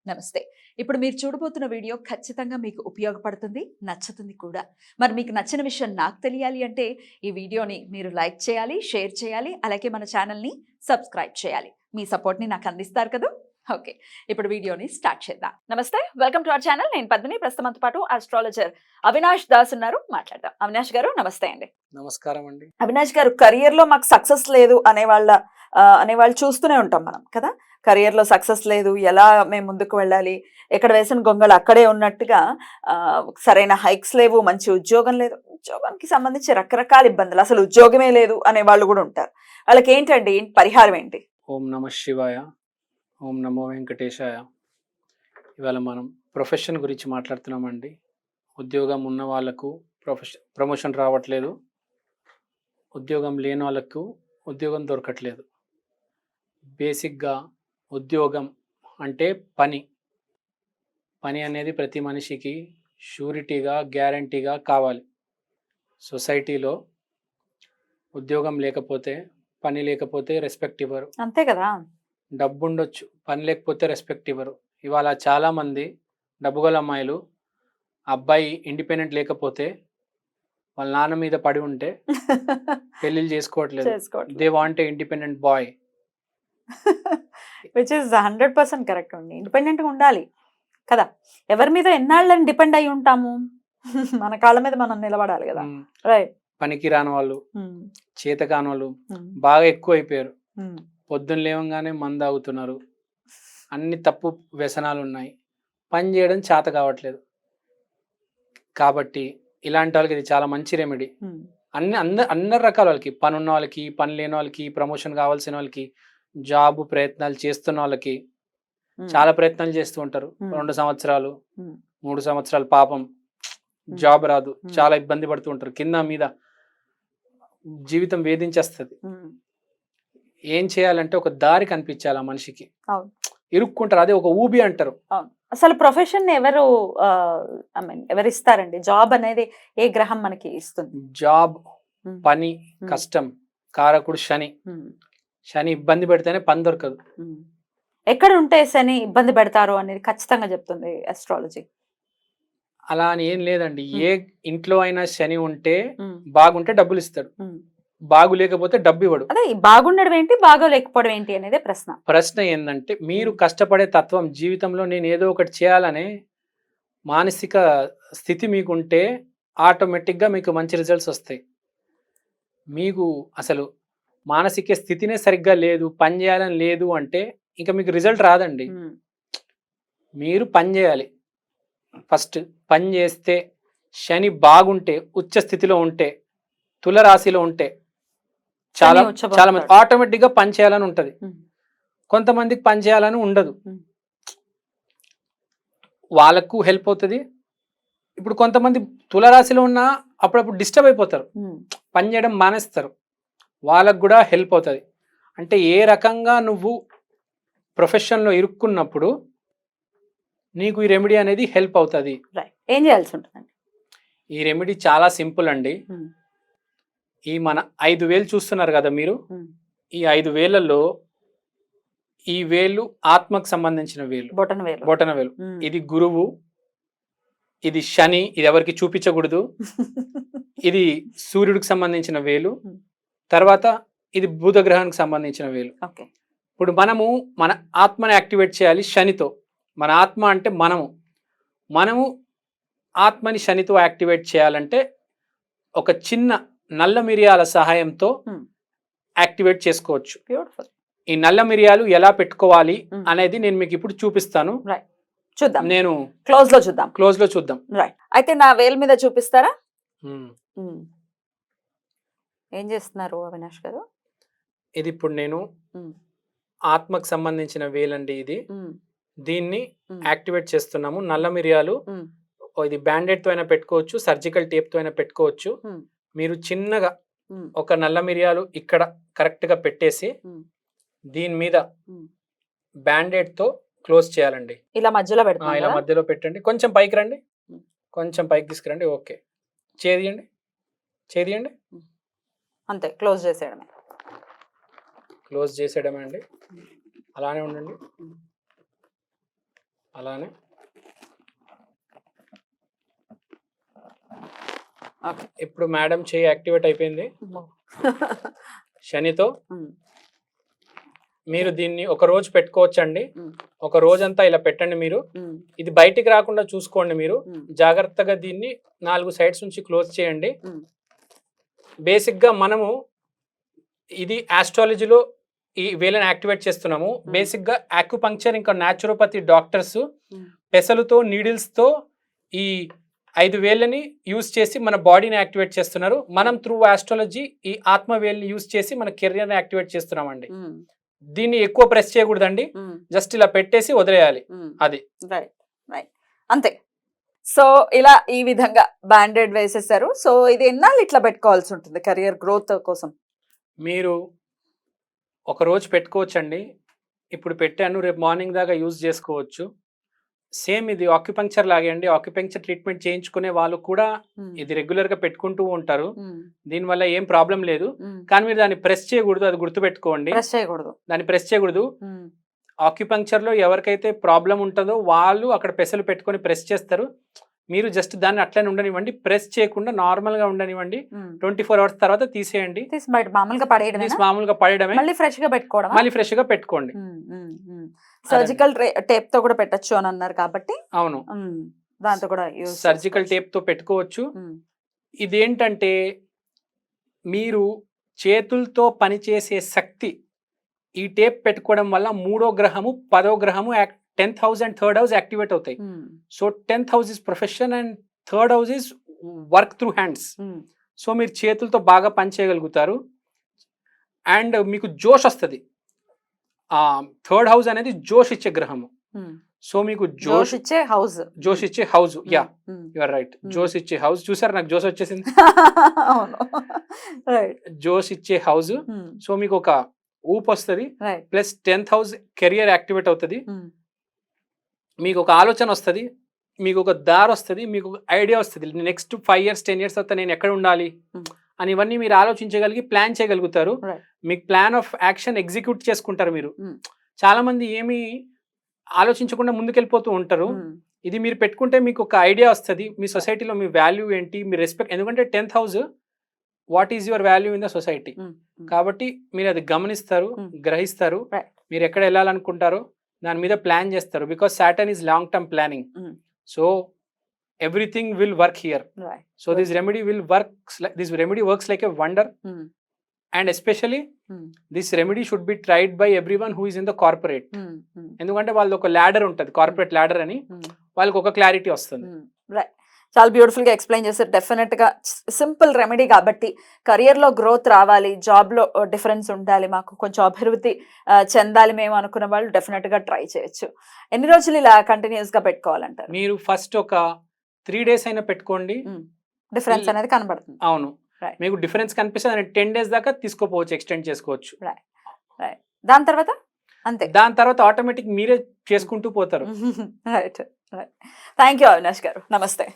నమస్తే. ఇప్పుడు మీరు చూడబోతున్న వీడియో ఖచ్చితంగా మీకు ఉపయోగపడుతుంది, నచ్చుతుంది కూడా. మరి మీకు నచ్చిన విషయం నాకు తెలియాలి అంటే ఈ వీడియోని మీరు లైక్ చేయాలి, షేర్ చేయాలి, అలాగే మన ఛానల్‌ని సబ్స్క్రైబ్ చేయాలి. మీ సపోర్ట్‌ని నాకు అందిస్తారు కదూ! ఓకే. ఇప్పుడు వీడియోని స్టార్ట్ చేద్దాం. నమస్తే. Welcome to our channel. నేను పద్మిని. ప్రస్తుతం మనతో పాటు ఆస్ట్రాలజర్ అవినాష్ దాస్ ఉన్నారు. మాట్లాడదాం. అవినాష్ గారు నమస్తే అండి. నమస్కారం అండి. అవినాష్ గారు, కెరియర్‌లో మాకు సక్సెస్ లేదు అనేవాళ్ళు చూస్తూనే ఉంటాం మనం కదా! కెరియర్‌లో సక్సెస్ లేదు, ఎలా మేము ముందుకు వెళ్ళాలి, ఎక్కడ వేసిన గొంగళి అక్కడే ఉన్నట్టుగా సరైన హైక్స్ లేవు, మంచి ఉద్యోగం లేదు. ఉద్యోగానికి సంబంధించి రకరకాల ఇబ్బందులు, అసలు ఉద్యోగమే లేదు అనేవాళ్ళు కూడా ఉంటారు. వాళ్ళకేంటండి పరిహారం ఏంటి? ఓం నమః శివాయ, ఓం నమో వెంకటేశాయ. ఇవాళ మనం ప్రొఫెషన్ గురించి మాట్లాడుతున్నామండి. ఉద్యోగం ఉన్న వాళ్ళకు ప్రమోషన్ రావట్లేదు, ఉద్యోగం లేని వాళ్ళకు ఉద్యోగం దొరకట్లేదు. బేసిక్గా ఉద్యోగం అంటే పని అనేది ప్రతి మనిషికి షూరిటీగా, గ్యారంటీగా కావాలి. సొసైటీలో ఉద్యోగం లేకపోతే, పని లేకపోతే రెస్పెక్ట్ ఇవ్వరు. అంతే కదా! డబ్బు ఉండొచ్చు, పని లేకపోతే రెస్పెక్ట్ ఇవ్వరు. ఇవాళ చాలామంది డబ్బుగల అమ్మాయిలు అబ్బాయి ఇండిపెండెంట్ లేకపోతే వాళ్ళ నాన్న మీద పడి ఉంటే పెళ్ళిళ్ళు చేసుకోవట్లేదు. They want a independent boy. Which is 100% correct అండి. ఇండిపెండెంట్గా ఉండాలి కదా! ఎవరి మీద ఎన్నాళ్ళని డిపెండ్ అయి ఉంటాము? మన కాళ్ళ మీద మనం నిలబడాలి కదా! రైట్. పనికి రాని వాళ్ళు, చేత కాని వాళ్ళు బాగా ఎక్కువ అయిపోయారు. పొద్దున్న లేవగానే మందు తాగుతున్నారు, అన్ని తప్పు వ్యసనాలు ఉన్నాయి, పని చేయడం చేత కావట్లేదు. కాబట్టి ఇలాంటి వాళ్ళకి ఇది చాలా మంచి రెమెడీ. అందరి రకాల వాళ్ళకి, పని ఉన్న వాళ్ళకి, పని లేని వాళ్ళకి, ప్రమోషన్ కావాల్సిన వాళ్ళకి, జాబ్ ప్రయత్నాలు చేస్తున్న వాళ్ళకి, చాలా ప్రయత్నాలు చేస్తూ ఉంటారు. 2 సంవత్సరాలు 3 సంవత్సరాలు పాపం జాబ్ రాదు, చాలా ఇబ్బంది పడుతూ ఉంటారు. కింద మీద జీవితం వేధించేస్తుంది. ఏం చేయాలంటే ఒక దారి కనిపించాలి ఆ మనిషికి. ఇరుక్కుంటారు, అదే ఒక ఊబి అంటారు. అసలు ప్రొఫెషన్ ఎవరు ఇస్తారండి? జాబ్ అనేది ఏ గ్రహం మనకి ఇస్తుంది? జాబ్, పని, కష్టం కారకుడు శని ఇబ్బంది పెడితేనే పని దొరకదు. ఎక్కడ ఉంటే శని ఇబ్బంది పెడతారు అనేది ఖచ్చితంగా చెప్తుంది అస్ట్రాలజీ. అలా అని ఏం లేదండి. ఏ ఇంట్లో అయినా శని ఉంటే బాగుంటే డబ్బులు ఇస్తాడు, బాగు లేకపోతే డబ్బు ఇవ్వడు. అదే బాగుండడం ఏంటి, బాగోలేకపోవడం ఏంటి అనేది ప్రశ్న ఏంటంటే, మీరు కష్టపడే తత్వం, జీవితంలో నేను ఏదో ఒకటి చేయాలనే మానసిక స్థితి మీకుంటే ఆటోమేటిక్గా మీకు మంచి రిజల్ట్స్ వస్తాయి. మీకు అసలు మానసిక స్థితినే సరిగ్గా లేదు, పని చేయాలని లేదు అంటే ఇంకా మీకు రిజల్ట్ రాదండి. మీరు పని చేయాలి. ఫస్ట్ పని చేస్తే, శని బాగుంటే, ఉచ్చ స్థితిలో ఉంటే, తులరాశిలో ఉంటే చాలా మంది ఆటోమేటిక్గా పని చేయాలని ఉంటది. కొంతమందికి పని చేయాలని ఉండదు, వాళ్ళకు హెల్ప్ అవుతుంది. ఇప్పుడు కొంతమంది తులరాశిలో ఉన్న అప్పుడప్పుడు డిస్టర్బ్ అయిపోతారు, పని చేయడం మానేస్తారు, వాళ్ళకు కూడా హెల్ప్ అవుతుంది. అంటే ఏ రకంగా నువ్వు ప్రొఫెషన్లో ఇరుక్కున్నప్పుడు నీకు ఈ రెమెడీ అనేది హెల్ప్ అవుతుంది. ఏం చేయాల్సి ఉంటుందండి? ఈ రెమెడీ చాలా సింపుల్ అండి. ఈ మన 5 వేలు చూస్తున్నారు కదా మీరు, ఈ 5 వేలలో ఈ వేలు ఆత్మకు సంబంధించిన వేలు, బొటన వేలు. ఇది గురువు, ఇది శని, ఇది ఎవరికి చూపించకూడదు. ఇది సూర్యుడికి సంబంధించిన వేలు, తర్వాత ఇది బుధ గ్రహానికి సంబంధించిన వేలు. ఇప్పుడు మనము మన ఆత్మని యాక్టివేట్ చేయాలి శనితో. మన ఆత్మ అంటే మనము ఆత్మని శనితో యాక్టివేట్ చేయాలంటే ఒక చిన్న నల్ల మిరియాల సహాయంతో యాక్టివేట్ చేసుకోవచ్చు. ఈ నల్ల మిరియాలు ఎలా పెట్టుకోవాలి అనేది నేను మీకు ఇప్పుడు చూపిస్తాను. చూద్దాం, నేను క్లోజ్ లో చూద్దాం. అయితే నా వేలు మీద చూపిస్తారా? ఏం చేస్తున్నారు అవినాష్ గారు? ఇది ఇప్పుడు నేను ఆత్మకు సంబంధించిన వేలండి ఇది. దీన్ని యాక్టివేట్ చేస్తున్నాము. నల్ల మిరియాలు ఇది బ్యాండెడ్ తో అయినా పెట్టుకోవచ్చు, సర్జికల్ టేప్ తో అయినా పెట్టుకోవచ్చు. మీరు చిన్నగా ఒక నల్ల మిరియాలు ఇక్కడ కరెక్ట్ గా పెట్టేసి దీని మీద బ్యాండెడ్ తో క్లోజ్ చేయాలండి. ఇలా మధ్యలో పెట్టండి. కొంచెం పైకి రండి, కొంచెం పైకి తీసుకురండి. ఓకే, చేయండి. అంతే, క్లోజ్ చేసేయడమే అండి. అలానే ఉండండి. అలానే ఓకే. ఇప్పుడు మేడం చేయి యాక్టివేట్ అయిపోయింది శనితో. మీరు దీన్ని ఒక రోజు పెట్టుకోవచ్చండి. ఒక రోజంతా ఇలా పెట్టండి మీరు. ఇది బయటికి రాకుండా చూసుకోండి మీరు. జాగ్రత్తగా దీన్ని 4 సైడ్స్ నుంచి క్లోజ్ చేయండి. బేసిక్గా మనము ఇది ఆస్ట్రాలజీలో ఈ వేలను యాక్టివేట్ చేస్తున్నాము. బేసిక్గా ఆక్యుపంక్చర్ ఇంకా న్యాచురోపతి డాక్టర్స్ పెసలుతో నీడిల్స్తో ఈ 5 వేలని యూజ్ చేసి మన బాడీని యాక్టివేట్ చేస్తున్నారు. మనం త్రూ ఆస్ట్రాలజీ ఈ ఆత్మ వేలని యూజ్ చేసి మన కెరియర్ని యాక్టివేట్ చేస్తున్నామండి. దీన్ని ఎక్కువ ప్రెస్ చేయకూడదండి, జస్ట్ ఇలా పెట్టేసి వదిలేయాలి. అది రైట్ రైట్ అంతే. సో ఇలా ఈ విధంగా బ్యాండెడ్ వేసేసారు. సో ఇది ఎన్నాళ్ళు ఇట్లా పెట్టుకోవాల్సి ఉంటుంది కెరియర్ గ్రోత్ కోసం? మీరు ఒక రోజు పెట్టుకోవచ్చండి. ఇప్పుడు పెట్టాను, రేపు మార్నింగ్ దాకా యూజ్ చేసుకోవచ్చు. సేమ్ ఇది ఆక్యుపంక్చర్ లాగే అండి. ఆక్యుపంక్చర్ ట్రీట్మెంట్ చేయించుకునే వాళ్ళు కూడా ఇది రెగ్యులర్ గా పెట్టుకుంటూ ఉంటారు. దీనివల్ల ఏం ప్రాబ్లం లేదు. కానీ మీరు దాన్ని ప్రెస్ చేయకూడదు, అది గుర్తుపెట్టుకోండి. దాన్ని ప్రెస్ చేయకూడదు. ఆక్యుపంక్చర్ లో ఎవరికైతే ప్రాబ్లం ఉంటుందో వాళ్ళు అక్కడ పెసలు పెట్టుకొని ప్రెస్ చేస్తారు. మీరు జస్ట్ దాన్ని అట్లనే ఉండనివ్వండి, ప్రెస్ చేయకుండా నార్మల్ గా ఉండనివ్వండి. 24 hours తర్వాత తీసేయండి. మామూలుగా పడేయడమే. మళ్ళీ ఫ్రెష్ గా పెట్టుకోండి. సర్జికల్ టేప్ తో కూడా పెట్టచ్చు అని అన్నారు కాబట్టి అవును, దాంతో కూడా సర్జికల్ టేప్ తో పెట్టుకోవచ్చు. ఇదేంటంటే మీరు చేతులతో పనిచేసే శక్తి ఈ టేప్ పెట్టుకోవడం వల్ల 3వ గ్రహము 10వ గ్రహము 10th house and 3rd house activate అవుతాయి. So 10th house is profession and 3rd house is work through hands. So మీరు చేతులతో బాగా పని చేయగలుగుతారు అండ్ మీకు జోష్ వస్తుంది. 3rd house అనేది జోష్ ఇచ్చే గ్రహము. సో మీకు జోష్ ఇచ్చే house yeah you are right. జోష్ ఇచ్చే హౌస్ చూసారు, నాకు జోష్ వచ్చేసింది. జోష్ ఇచ్చే హౌస్. సో మీకు ఒక ఊపు వస్తుంది. Plus 10th house career activate అవుతుంది. మీకు ఒక ఆలోచన వస్తుంది, మీకు ఒక దారి వస్తుంది, మీకు ఒక ఐడియా వస్తుంది. నెక్స్ట్ 5 years 10 years తర్వాత నేను ఎక్కడ ఉండాలి అని ఇవన్నీ మీరు ఆలోచించగలిగి ప్లాన్ చేయగలుగుతారు. మీకు ప్లాన్ ఆఫ్ యాక్షన్ ఎగ్జిక్యూట్ చేసుకుంటారు. మీరు చాలా మంది ఏమి ఆలోచించకుండా ముందుకెళ్ళిపోతూ ఉంటారు. ఇది మీరు పెట్టుకుంటే మీకు ఒక ఐడియా వస్తుంది. మీ సొసైటీలో మీ వాల్యూ ఏంటి, మీ రెస్పెక్ట్. ఎందుకంటే 10th house what is your value in the society. కాబట్టి మీరు అది గమనిస్తారు, గ్రహిస్తారు. మీరు ఎక్కడ వెళ్ళాలనుకుంటారో దాని మీద ప్లాన్ చేస్తారు. Because Saturn is long term planning. So everything will work here. So this remedy works like a wonder. And especially this remedy should be tried by everyone who is in the corporate. ఎందుకంటే వాళ్ళది ఒక ladder ఉంటుంది, corporate ladder అని. వాళ్ళకి ఒక clarity వస్తుంది. చాలా beautiful గా ఎక్స్ప్లెయిన్ చేశారు. డెఫినెట్ గా సింపుల్ రెమెడీ కాబట్టి కెరియర్ లో గ్రోత్ రావాలి, జాబ్ లో డిఫరెన్స్ ఉండాలి, మాకు కొంచెం అభివృద్ధి చెందాలి మేము అనుకున్న వాళ్ళు డెఫినెట్ గా ట్రై చేయొచ్చు. ఎన్ని రోజులు ఇలా కంటిన్యూస్ గా పెట్టుకోవాలంటారు? మీరు ఫస్ట్ ఒక 3 days అయినా పెట్టుకోండి, డిఫరెన్స్ అనేది కనబడుతుంది. అవును, మీకు డిఫరెన్స్ కనిపిస్తుంది. 10 days దాకా తీసుకోపోవచ్చు, ఎక్స్టెండ్ చేసుకోవచ్చు. దాని తర్వాత అంతే, దాని తర్వాత ఆటోమేటిక్ మీరే చేసుకుంటూ పోతారు. రైట్. థ్యాంక్ యూ అవినాష్ గారు, నమస్తే.